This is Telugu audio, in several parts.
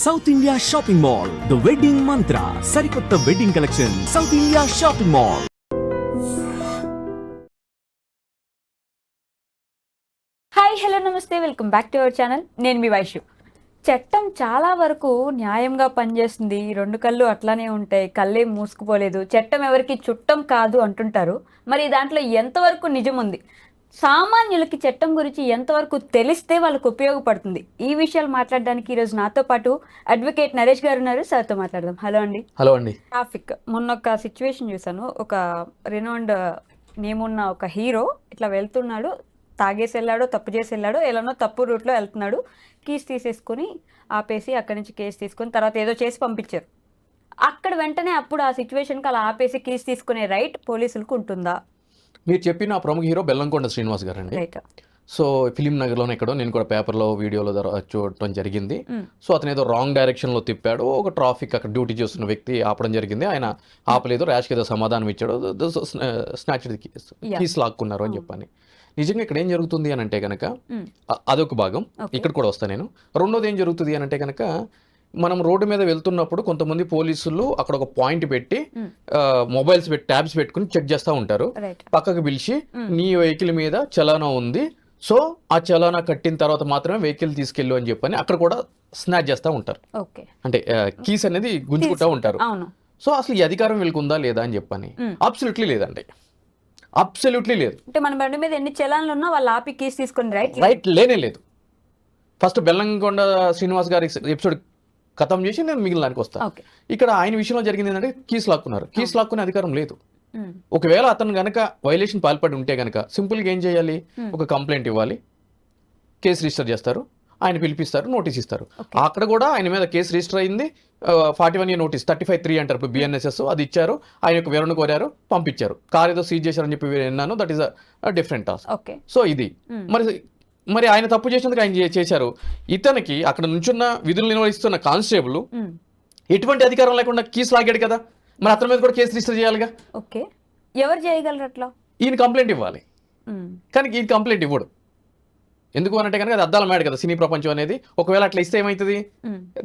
South India shopping mall the wedding Mantra సరికొత్త wedding collection South India shopping mall. Hi hello నమస్తే, welcome back to our channel. నేను మీ వైషు. చట్టం చాలా వరకు న్యాయంగా పనిచేస్తుంది, రెండు కళ్ళు అట్లానే ఉంటాయి, కళ్ళేం మూసుకుపోలేదు, చట్టం ఎవరికి చుట్టం కాదు అంటుంటారు. మరి దాంట్లో ఎంతవరకు నిజం ఉంది, సామాన్యులకి చట్టం గురించి ఎంతవరకు తెలిస్తే వాళ్ళకు ఉపయోగపడుతుంది, ఈ విషయాలు మాట్లాడడానికి ఈరోజు నాతో పాటు అడ్వకేట్ నరేష్ గారు ఉన్నారు. సార్తో మాట్లాడదాం. హలో అండి. హలో అండి. ట్రాఫిక్ మొన్న ఒక సిచ్యువేషన్ చూసాను. ఒక రినౌండ్ నేమ్ ఉన్న ఒక హీరో ఇట్లా వెళ్తున్నాడు, తాగేసి వెళ్ళాడో తప్పు చేసి వెళ్ళాడో ఎలానో తప్పు రూట్లో వెళ్తున్నాడు, కీస్ తీసేసుకొని ఆపేసి అక్కడి నుంచి కేసు తీసుకొని తర్వాత ఏదో చేసి పంపించారు. అక్కడ వెంటనే అప్పుడు ఆ సిచ్యువేషన్కి అలా ఆపేసి కీస్ తీసుకునే రైట్ పోలీసులకు ఉంటుందా? మీరు చెప్పిన ప్రముఖ హీరో బెల్లంకొండ శ్రీనివాస్ గారు అండి. రైట్. సో ఫిలిం నగర్లోనే ఎక్కడో నేను కూడా పేపర్లో వీడియోలో చూడటం జరిగింది. సో అతను ఏదో రాంగ్ డైరెక్షన్లో తిప్పాడు, ఒక ట్రాఫిక్ అక్కడ డ్యూటీ చేస్తున్న వ్యక్తి ఆపడం జరిగింది, ఆయన ఆపలేదు, ర్యాష్కి ఏదో సమాధానం ఇచ్చాడు, స్నాచ్ కీస్ లాక్కున్నారు అని చెప్పని. నిజంగా ఇక్కడ ఏం జరుగుతుంది అని అంటే కనుక అదొక భాగం, ఇక్కడ కూడా వస్తాను నేను. రెండోది ఏం జరుగుతుంది అని అంటే కనుక మనం రోడ్డు మీద వెళ్తున్నప్పుడు కొంతమంది పోలీసులు అక్కడ ఒక పాయింట్ పెట్టి మొబైల్స్ పెట్టి ట్యాబ్స్ పెట్టుకుని చెక్ చేస్తూ ఉంటారు. పక్కకు పిలిచి నీ వెహికల్ మీద చలానా ఉంది, సో ఆ చలానా కట్టిన తర్వాత మాత్రమే వెహికల్ తీసుకెళ్ళు అని చెప్పని అక్కడ కూడా స్నాచ్ చేస్తూ ఉంటారు. అంటే కీస్ అనేది గుంజుకుంటూ ఉంటారు. సో అసలు ఈ అధికారం వీళ్ళకి ఉందా లేదా అని చెప్పని అబ్సల్యూట్లీ లేదండి, అబ్సల్యూట్లీ లేదు. అంటే మన బండి మీద ఎన్ని చలాన్లు ఉన్నా వాళ్ళు ఆపి కీస్ తీసుకొని రైట్ లేనే లేదు. ఫస్ట్ బెల్లంకొండ శ్రీనివాస్ గారి ఎపిసోడ్ ఖతం చేసి నేను మిగిలిన దానికి వస్తాను. ఇక్కడ ఆయన విషయంలో జరిగింది ఏంటంటే కీస్ లాక్కున్నారు, కీస్ లాక్కునే అధికారం లేదు. ఒకవేళ అతను గనక వైలేషన్ పాల్పడి ఉంటే గనక సింపుల్గా ఏం చేయాలి, ఒక కంప్లైంట్ ఇవ్వాలి, కేసు రిజిస్టర్ చేస్తారు, ఆయన పిలిపిస్తారు, నోటీస్ ఇస్తారు. అక్కడ కూడా ఆయన మీద కేసు రిజిస్టర్ అయింది, 41A నోటీస్ 35(3) అంటారు BNSS, అది ఇచ్చారు, ఆయన యొక్క వివరణ కోరారు, పంపించారు. కార్ ఏదో సీజ్ చేశారని చెప్పి విన్నాను, that is a different task. So ఇది మరి ఆయన తప్పు చేసినందుకు ఆయన చేశారు. ఇతనికి అక్కడ నుంచున్న విధులు నిర్వహిస్తున్న కానిస్టేబుల్ ఎటువంటి అధికారం లేకుండా కీస్ లాగాడు కదా, మరి అతని మీద కూడా కేసు రిజిస్టర్ చేయాలిగా. ఓకే, ఎవరు చేయగలరు అట్లా? ఈయన కంప్లైంట్ ఇవ్వాలి, కానీ ఈయన కంప్లైంట్ ఇవ్వడు. ఎందుకు అనంటే కనుక అది అద్దాల మేడ కదా సినీ ప్రపంచం అనేది. ఒకవేళ అట్లా ఇస్తే ఏమవుతుంది,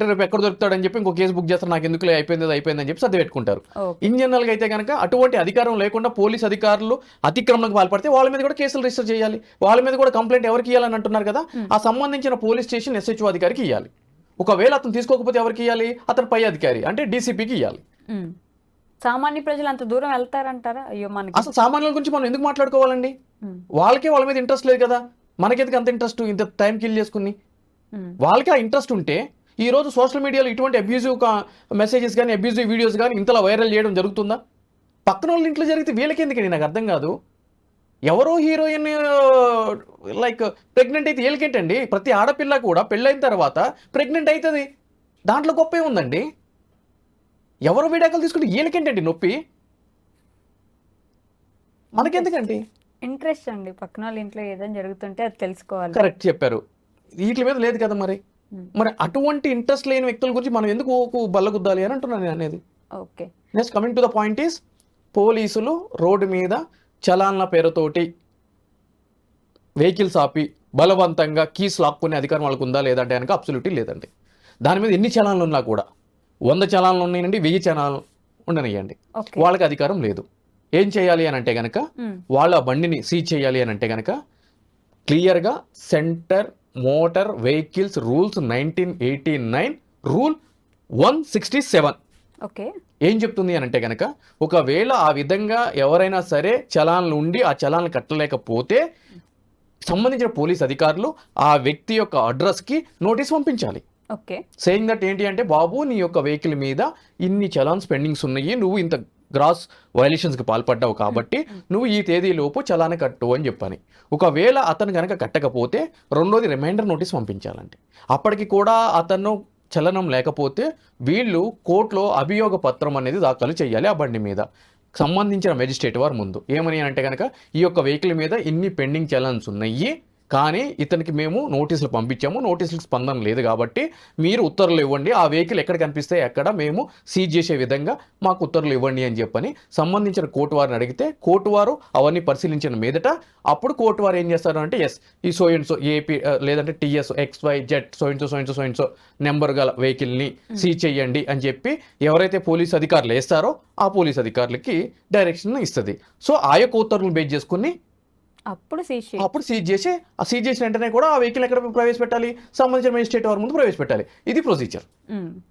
రేపు ఎక్కడ దొరుకుతాడని చెప్పి ఇంకో కేసు బుక్ చేస్తారు, నాకు ఎందుకు అయిపోయింది అని చెప్పి సర్ది పెట్టుకుంటారు. ఇన్ జనరల్ గా అయితే కనుక అటువంటి అధికారం లేకుండా పోలీస్ అధికారులు అతిక్రమణకు పాల్పడితే వాళ్ళ మీద కూడా కేసులు రిజిస్టర్ చేయాలి, వాళ్ళ మీద కూడా కంప్లైంట్ ఎవరికి ఇవ్వాలని అంటున్నారు కదా, ఆ సంబంధించిన పోలీస్ స్టేషన్ SHO అధికారికి ఇవ్వాలి. ఒకవేళ అతను తీసుకోకపోతే ఎవరికి ఇవ్వాలి, అతను పై అధికారి అంటే DCPకి ఇవ్వాలి. సామాన్య ప్రజలు అంత దూరం వెళ్తారంటారా? అయ్యో, మనకి అసలు సామాన్యుల గురించి మనం ఎందుకు మాట్లాడుకోవాలండి, వాళ్ళకే వాళ్ళ మీద ఇంట్రెస్ట్ లేదు కదా, మనకెందుకు అంత ఇంట్రెస్ట్, ఇంత టైం కిల్ చేసుకుని. వాళ్ళకి ఆ ఇంట్రెస్ట్ ఉంటే ఈ రోజు సోషల్ మీడియాలో ఇటువంటి అబ్యూజివ్ మెసేజెస్ కానీ అబ్యూజివ్ వీడియోస్ కానీ ఇంతలా వైరల్ చేయడం జరుగుతుందా? పక్కన వాళ్ళ ఇంట్లో జరిగితే వీళ్ళకి ఎందుకండి, నాకు అర్థం కాదు. ఎవరో హీరోయిన్ లైక్ ప్రెగ్నెంట్ అయితే వీళ్ళకేంటండి, ప్రతి ఆడపిల్ల కూడా పెళ్ళైన తర్వాత ప్రెగ్నెంట్ అవుతుంది, దాంట్లో గొప్పే ఉందండి. ఎవరో విడాకులు తీసుకుంటే వీళ్ళకేంటండి నొప్పి, మనకెందుకండి ఇంట్రెస్ట్ అండి. పక్కన వాళ్ళ ఇంట్లో ఏదైనా జరుగుతుంటే అది తెలుసుకోవాలి. కరెక్ట్ చెప్పారు, వీటి మీద లేదు కదా. మరి అటువంటి ఇంట్రెస్ట్ లేని వ్యక్తుల గురించి మనం ఎందుకు బల్లగుద్దాలి అని అంటున్నాను నేను అనేది. Okay, next coming to the point is, పోలీసులు రోడ్డు మీద చలాన్ల పేరుతోటి వెహికల్స్ ఆపి బలవంతంగా కీస్ లాక్కునే అధికారం వాళ్ళకు ఉందా లేదంటే కనుక అబ్సల్యూట్లీ లేదండి. దాని మీద ఎన్ని చలాన్లు ఉన్నా కూడా 100 చలాన్లు ఉన్నాయండి, 1000 చలాన్లు ఉండనియండి, వాళ్ళకి అధికారం లేదు. ఏం చేయాలి అని అంటే కనుక వాళ్ళ బండిని సీజ్ చేయాలి అని అంటే కనుక క్లియర్గా centre motor vehicles rules 1989 rule 167 ఏం చెప్తుంది అని అంటే కనుక, ఒకవేళ ఆ విధంగా ఎవరైనా సరే చలాన్లు ఉండి ఆ చలాన్లు కట్టలేకపోతే సంబంధించిన పోలీస్ అధికారులు ఆ వ్యక్తి యొక్క అడ్రస్కి నోటీస్ పంపించాలి. సేయింగ్ దట్ ఏంటి అంటే, బాబు నీ యొక్క వెహికల్ మీద ఇన్ని చలాన్స్ పెండింగ్స్ ఉన్నాయి, నువ్వు ఇంత గ్రాస్ వైలేషన్స్కి పాల్పడ్డావు కాబట్టి నువ్వు ఈ తేదీలోపు చలాన కట్టు అని చెప్పని. ఒకవేళ అతను కనుక కట్టకపోతే రెండోది రిమైండర్ నోటీస్ పంపించాలండి. అప్పటికి కూడా అతను చలనం లేకపోతే వీళ్ళు కోర్టులో అభియోగ పత్రం అనేది దాఖలు చేయాలి ఆ బండి మీద, సంబంధించిన మెజిస్ట్రేట్ వారి ముందు. ఏమని అంటే కనుక, ఈ యొక్క వెహికల్ మీద ఇన్ని పెండింగ్ చలన్స్ ఉన్నాయి, కానీ ఇతనికి మేము నోటీసులు పంపించాము, నోటీసులకు స్పందన లేదు కాబట్టి మీరు ఉత్తర్వులు ఇవ్వండి, ఆ వెహికల్ ఎక్కడ కనిపిస్తే ఎక్కడ మేము సీజ్ చేసే విధంగా మాకు ఉత్తర్వులు ఇవ్వండి అని చెప్పని సంబంధించిన కోర్టు వారిని అడిగితే కోర్టు వారు అవన్నీ పరిశీలించిన మీదట అప్పుడు కోర్టు వారు ఏం చేస్తారు అంటే ఎస్ ఈ సో ఏపీ లేదంటే టీఎస్ XYZ సో నెంబర్ గల వెహికల్ని సీజ్ చేయండి అని చెప్పి ఎవరైతే పోలీస్ అధికారులు వేస్తారో ఆ పోలీస్ అధికారులకి డైరెక్షన్ ఇస్తుంది. సో ఆ యొక్క ఉత్తర్వులు బేస్ చేసుకుని అప్పుడు సీజ్ చేసి ఆ సీజ్ చేసిన వెంటనే కూడా ఆ వెహికల్ ఎక్కడ ప్రవేశపెట్టాలి, సంబంధించిన మేజిస్ట్రేట్ వారి ముందు ప్రవేశపెట్టాలి. ఇది ప్రొసీజర్.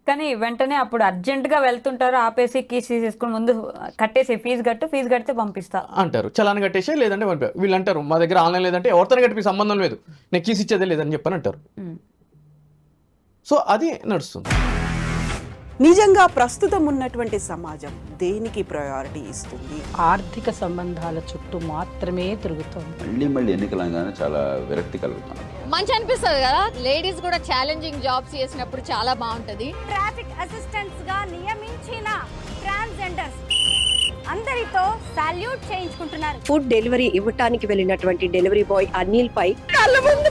కానీ వెంటనే అప్పుడు అర్జెంటుగా వెళ్తుంటారు, ఆపేసి కీస్ తీసుకుని ముందు కట్టేసి ఫీజు కడితే పంపిస్తా అంటారు, చలాన్ కట్టేసి లేదంటే పంపారు. వీళ్ళు అంటారు మా దగ్గర ఆన్లైన్ లేదంటే ఎవరితో కట్టి సంబంధం లేదు, నేను కీస్ ఇచ్చేదే లేదని చెప్పని అంటారు. సో అది నడుస్తుంది. నిజంగా ప్రస్తుతం ఉన్నటువంటి సమాజం దేనికి ప్రయారిటీ ఇస్తుంది? ఆర్థిక సంబంధాల చుట్టూ మాత్రమే తిరుగుతుంది. మళ్ళీ ఎన్నికలంగానే చాలా విరక్తి కలుగుతాను. మంచి అనిపిస్తుంది కదా, లేడీస్ కూడా ఛాలెంజింగ్ జాబ్స్ చేసినప్పుడు చాలా బాగుంటది. ట్రాఫిక్ అసిస్టెంట్స్ గా నియమించిన ట్రాన్స్జెండర్స్ అందరితో సాల్యూట్ చేయించుకుంటున్నారు. ఫుడ్ డెలివరీ ఇవ్వటానికి వెళ్ళినటువంటి డెలివరీ బాయ్ అనిల్ పై కళ్ళ ముందు